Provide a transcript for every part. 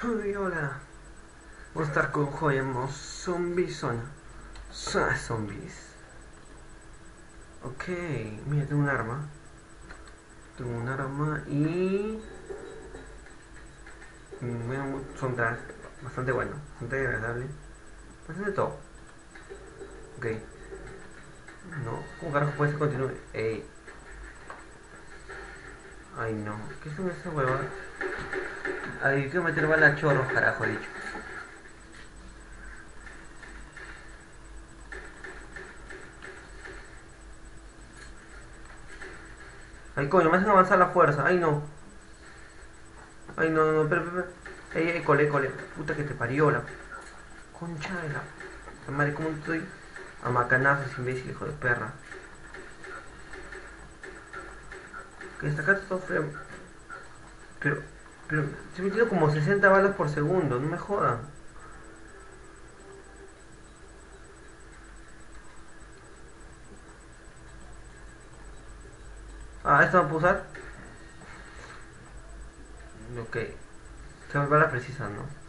Uy, hola. Vamos a estar con Joyamos Zombies Zona. Zona Zombies. Ok, mira, tengo un arma. Tengo un arma y... Bueno, son bastante bueno, bastante agradable. Bastante todo. Ok. No, ¿cómo carajo puede ser continúe? Ey. Ay no, ¿qué son esas huevas? Ay, quiero meter bala a chorros, carajo, he dicho. Ay, coño, me hacen avanzar la fuerza. Ay, no. Ay, no, no, no, pero. Ey, cole. Puta que te parió la concha de la madre, ¿cómo estoy? A macanazos, imbécil, hijo de perra. Que esta carta está fea. Pero, pero, se me tiro como 60 balas por segundo, no me jodan. Ah, ¿esto va a pulsar? Ok. Se me bala precisa, ¿no?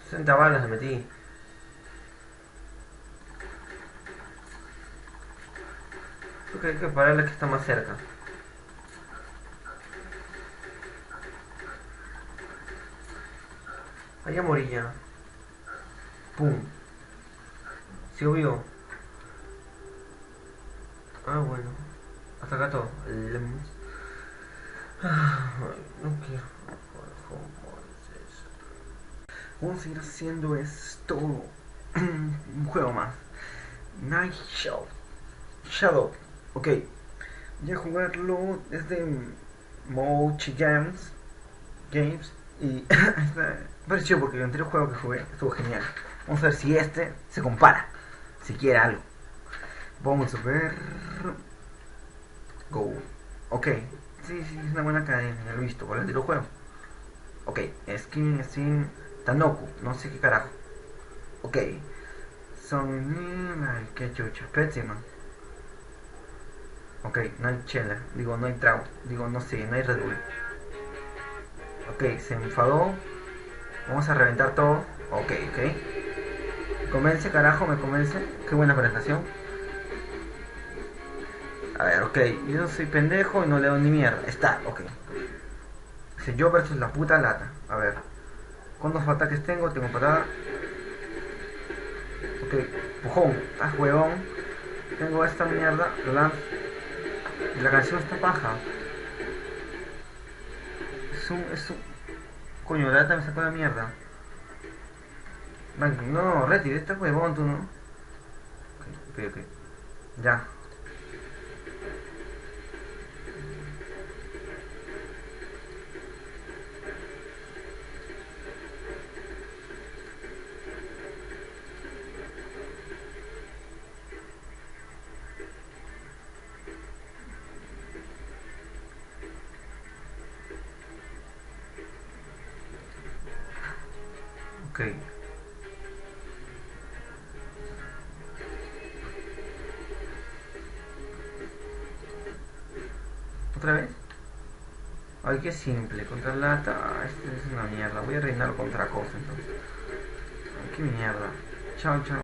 Sesenta balas le metí. Creo que hay que parar la que está más cerca. Allá morí ya. Pum. Se obvio. Ah, bueno. Hasta acá todo. No quiero. Vamos a ir haciendo esto. Un juego más. Night Shadow. Ok. Voy a jugarlo desde Mochi Games. Y me pareció porque el anterior juego que jugué estuvo genial. Vamos a ver si este se compara. Si quiere algo. Vamos a ver. Go. Ok. Sí, es una buena cadena. Ya lo he visto. Por el anterior juego. Ok. Skin. Tanoku. No sé qué carajo. Ok. Son... Ay, qué chucha. Petsy, man. Ok, no hay chela. Digo, no hay trago. Digo, no sé, no hay Red Bull. Ok, se enfadó. Vamos a reventar todo. Ok. Convence, carajo, me convence. Qué buena presentación. A ver, ok. Yo no soy pendejo y no le doy ni mierda. Está, ok. Dice yo versus la puta lata. A ver. ¿Cuántos ataques tengo? Tengo patada. Ok. Pujón. Ah, huevón. Tengo esta mierda. Lanz. Y la canción está paja. Es un... Coño, la lata me sacó la mierda. No, Reti, este huevón tú, ¿no? Ok. Ya. Ok. ¿Otra vez? Ay, qué simple. Contra lata. Este es una mierda. Voy a reinarlo contra cosa entonces. Ay, qué mierda. Chao.